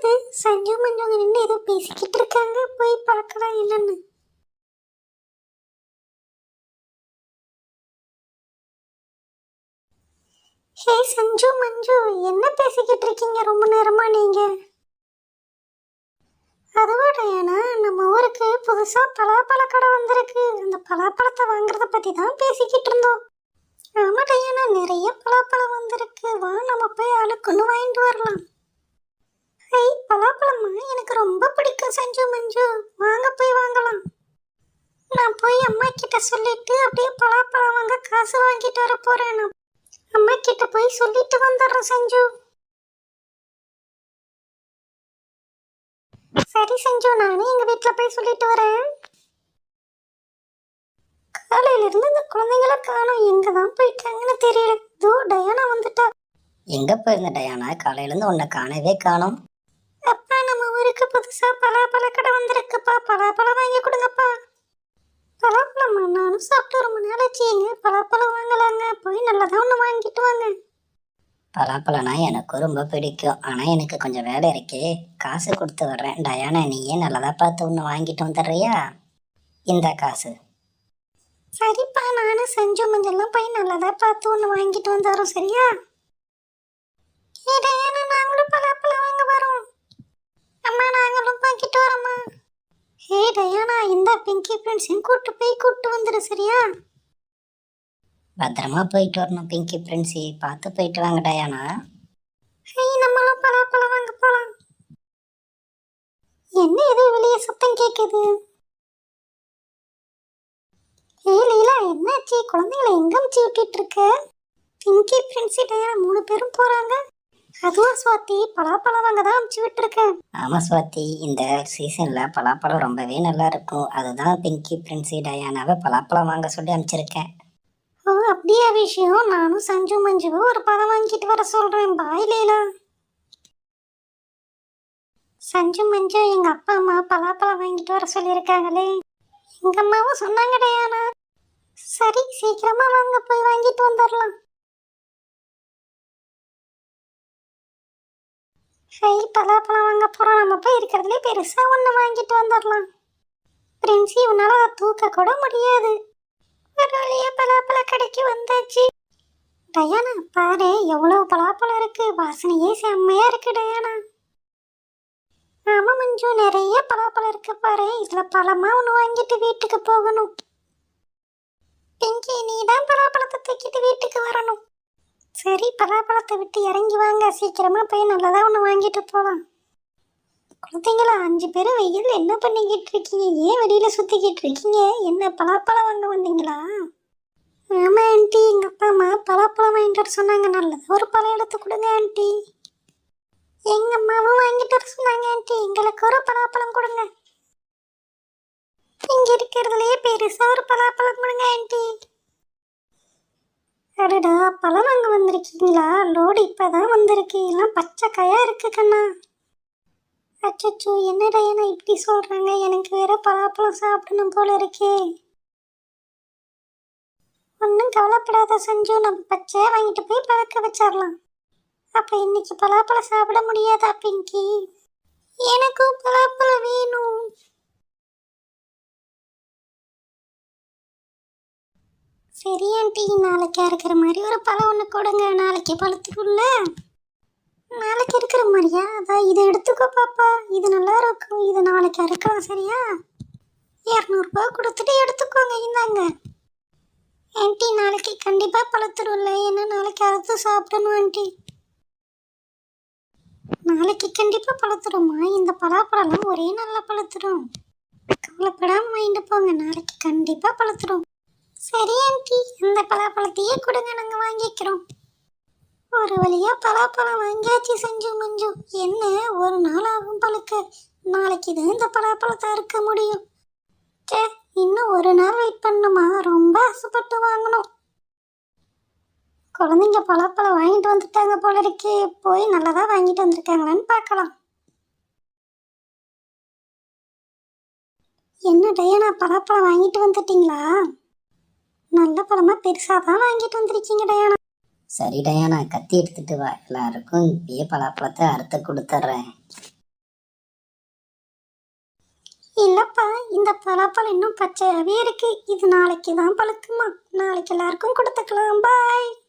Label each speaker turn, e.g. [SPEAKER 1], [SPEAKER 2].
[SPEAKER 1] என்னது சஞ்சு மஞ்சவங்க நின்று ஏதோ பேசிக்கிட்டு இருக்காங்க, போய் பார்க்கலாம் என்னன்னு. ஹே சஞ்சு மஞ்சு, என்ன பேசிக்கிட்டு இருக்கீங்க ரொம்ப நேரமா நீங்க? அதுவா டயானா, நம்ம ஊருக்கு புதுசா பலாப்பழ கடை வந்திருக்கு. அந்த பலாப்பழத்தை வாங்குறத பத்தி தான் பேசிக்கிட்டு இருந்தோம். ஆமா டயானா, நிறைய பலாப்பழம் வந்திருக்கு. வா நம்ம போய் ஆளுக்குன்னு வாங்கிட்டு வரலாம். ஐ, பலாப்பழமா எனக்கு ரொம்ப பிடிக்கும் சஞ்சு மஞ்சு, வாங்க போய் வாங்கலாம். நான் போய் அம்மா கிட்ட சொல்லிட்டு அப்படியே பலாப்பழம் வாங்க காசு வாங்கிட்டு வர போறேன். நான் அம்மா கிட்ட போய் சொல்லிட்டு வந்துடுறேன் சஞ்சு. சரி சஞ்சு, நானே எங்க வீட்டுல போய் சொல்லிட்டு வரேன். காலையில இருந்து இந்த குழந்தைங்கள காணோம், எங்கதான் போயிட்டாங்கன்னு தெரியல. இதோ டயானா வந்துட்டா.
[SPEAKER 2] எங்க போயிருந்த டயானா? காலையில இருந்து உன்னை காணவே காணோம்.
[SPEAKER 1] அப்பா, நம்ம ஊருக்கு புதுசா பலாப்பழ கடை வந்திருக்குப்பா, பலாப்பழம் வாங்கி கொடுங்கப்பா. பலாப்பழமா? நானும் சாப்பிட்டு ரொம்ப நாள் ஆச்சுங்க. பலாப்பழம் வாங்கலாங்க, போய் நல்லதா ஒண்ணு வாங்கிட்டு வாங்க.
[SPEAKER 2] பலாப்பழம்னா எனக்கு ரொம்ப பிடிக்கும், ஆனா எனக்கு கொஞ்சம் வேலை இருக்கே. காசு கொடுத்து வர்றேன். டயானா, நீயே நல்லதா பார்த்து ஒன்று வாங்கிட்டு வந்துடுறியா? இந்த காசு.
[SPEAKER 1] சரிப்பா, நானும் சஞ்சு மஞ்செல்லாம் போய் நல்லதா பார்த்து ஒன்று வாங்கிட்டு வந்துடுறோம், சரியா? டயானா, நாங்களும் பலாப்பழம் வாங்க வரோம். அம்மா, நாங்களும் வாங்கிட்டு வரோம்மா. ஹே டயானா, இந்த பிங்கி ஃப்ரெண்ட்ஸையும் கூட்டு வந்துடு, சரியா?
[SPEAKER 2] பத்திரமா போயிட்டு வரணும் பிங்கி பிரின்சி, பார்த்து போயிட்டு வாங்க டயானா.
[SPEAKER 1] ஹே, நம்மளும் பலாப்பழம் வாங்க போலாம். என்ன இது வெளியே சத்தம் கேக்குது? ஹே லீலா, என்னாச்சு? குழந்தைங்களை எங்க அமிச்சு விட்டுட்டு இருக்க? பிங்கி ஃப்ரெண்ட்ஸி டயானா 3 பேரும் போறாங்க. அதுவா சுவாதி, பலாப்பழம் வாங்க தான் அமிச்சு விட்டுருக்கேன்.
[SPEAKER 2] ஆமா சுவாதி, இந்த சீசன்ல பலாப்பழம் ரொம்பவே நல்லா இருக்கும். அதுதான் பிங்கி பிரின்சி டயானாவை பலாப்பழம் வாங்க சொல்லி அனுப்பிச்சிருக்கேன்.
[SPEAKER 1] ஓ, அப்படியா விஷயம்? நானும் சஞ்சு மஞ்சுவும் ஒரு பழம் வாங்கிட்டு வர சொல்றேன். பாய் லீலா. சஞ்சு மஞ்சு, எங்க அப்பா அம்மா பலாப்பழம் வாங்கிட்டு வர சொல்லியிருக்காங்களே. எங்க அம்மாவும் சொன்னாங்க டயானா. சரி, சீக்கிரமா வாங்க, போய் வாங்கிட்டு வந்துடலாம். ஹை, பலாப்பழம் வாங்க போறோம். நம்ம போய் இருக்கிறதுலே பெருசா ஒண்ணு வாங்கிட்டு வந்துடலாம். பிரின்சி, உன்னால அதை தூக்க கூட முடியாது. ஒரு வழியா பலாப்பழ கடைக்கு வந்தாச்சு. டயானா பாரு, எவ்வளவு பலாப்பழம் இருக்கு. வாசனையே செம்மையா இருக்கு டயானா. ஆமா மஞ்சு, நிறைய பலாப்பழம் இருக்கு பாரு. இதுல பழமா ஒண்ணு வாங்கிட்டு வீட்டுக்கு போகணும். பிங்கி, நீ தான் பலாப்பழத்தை தூக்கிட்டு வீட்டுக்கு வரணும். சரி, பலாப்பழத்தை விட்டு இறங்கி வாங்க, சீக்கிரமா போய் நல்லதா ஒண்ணு வாங்கிட்டு போலாம். குழந்தைங்களா, 5 பேரும் வெயில் என்ன பண்ணிக்கிட்டு இருக்கீங்க? ஏன் வெளியில சுத்திக்கிட்டு இருக்கீங்க? என்ன பலாப்பழம் வாங்க வந்தீங்களா? ஆமா ஆண்டி, எங்க அப்பா அம்மா பலாப்பழம் வாங்கிட்டு வர சொன்னாங்க. நல்லதா ஒரு பழம் எடுத்து கொடுங்க ஆண்டி. எங்க அம்மாவும் வாங்கிட்டு வர சொன்னாங்க ஆண்டி. எங்களுக்கு ஒரு பலாப்பழம் கொடுங்க. இங்க இருக்கிறதுலயே பெருசா ஒரு பலாப்பழம் கொடுங்க ஆண்டி. அடடா, பழம் வாங்க வந்திருக்கீங்களா? லோடு இப்பதான் வந்திருக்கு. எல்லாம் பச்சை காயா இருக்கு கண்ணா. அச்சோ, என்னடா என்ன இப்படி சொல்றாங்க? எனக்கு வேற பலாப்பழம் சாப்பிடணும் போல இருக்கே. ஒன்றும் கவலைப்படாத சஞ்சு, நம்ம பச்சையா வாங்கிட்டு போய் பழக்க வச்சிடலாம். அப்ப இன்னைக்கு பலாப்பழம் சாப்பிட முடியாதா பிங்கி? எனக்கும் பலாப்பழம் வேணும். சரி ஆண்டி, நாளைக்கு இருக்கிற மாதிரி ஒரு பழம் ஒன்று கொடுங்க. நாளைக்கு பழத்துக்குள்ள நாளைக்கு இருக்கிற மாதிரியா? அதான் இதை எடுத்துக்கோ பாப்பா, இது நல்லா இருக்கும். இது நாளைக்கு அறுக்கலாம், சரியா? 200 ரூபாய் கொடுத்துட்டு எடுத்துக்கோங்க. இந்தாங்க ஆண்டி, நாளைக்கு கண்டிப்பா பழத்துரும்ல, ஏன்னா நாளைக்கு அறுத்து சாப்பிடணும் ஆண்டி. நாளைக்கு கண்டிப்பா பழத்துருமா? இந்த பலாப்பழம் ஒரே நல்லா பழத்துரும். கவலைப்படாம வாங்கிட்டு போங்க, நாளைக்கு கண்டிப்பா பழத்துரும். சரி ஆண்டி, இந்த பலாப்பழத்தையே கொடுங்க, நாங்க வாங்கிக்கிறோம். ஒரு வழியா பலாப்பழம் வாங்கியாச்சு சஞ்சு மஞ்சு. என்ன, ஒரு நாள் ஆகும் பழுக்க. நாளைக்கு தான் இந்த பலாப்பழத்தை அறுக்க முடியும். இன்னும் ஒரு நாள் வெயிட் பண்ணுமா? ரொம்ப ஆசைப்பட்டு வாங்கணும். குழந்தைங்க பலாப்பழம் வாங்கிட்டு வந்துட்டாங்க போல இருக்கே. போய் நல்லதா வாங்கிட்டு வந்திருக்காங்களான்னு பார்க்கலாம். என்ன டயானா, பலாப்பழம் வாங்கிட்டு வந்துட்டீங்களா? நல்ல பழமா பெருசாதான் வாங்கிட்டு வந்திருக்கீங்க டயானா.
[SPEAKER 2] சரி டயானா, கத்தி எடுத்துட்டு வா. எல்லாருக்கும் இப்பயே பலாப்பழத்தை அறுத்து கொடுத்துட்றேன்.
[SPEAKER 1] இல்லப்பா, இந்த பலாப்பழம் இன்னும் பச்சையாவே இருக்கு. இது நாளைக்கு தான் பழுக்குமா. நாளைக்கு எல்லாருக்கும் கொடுத்துக்கலாம். பாய்.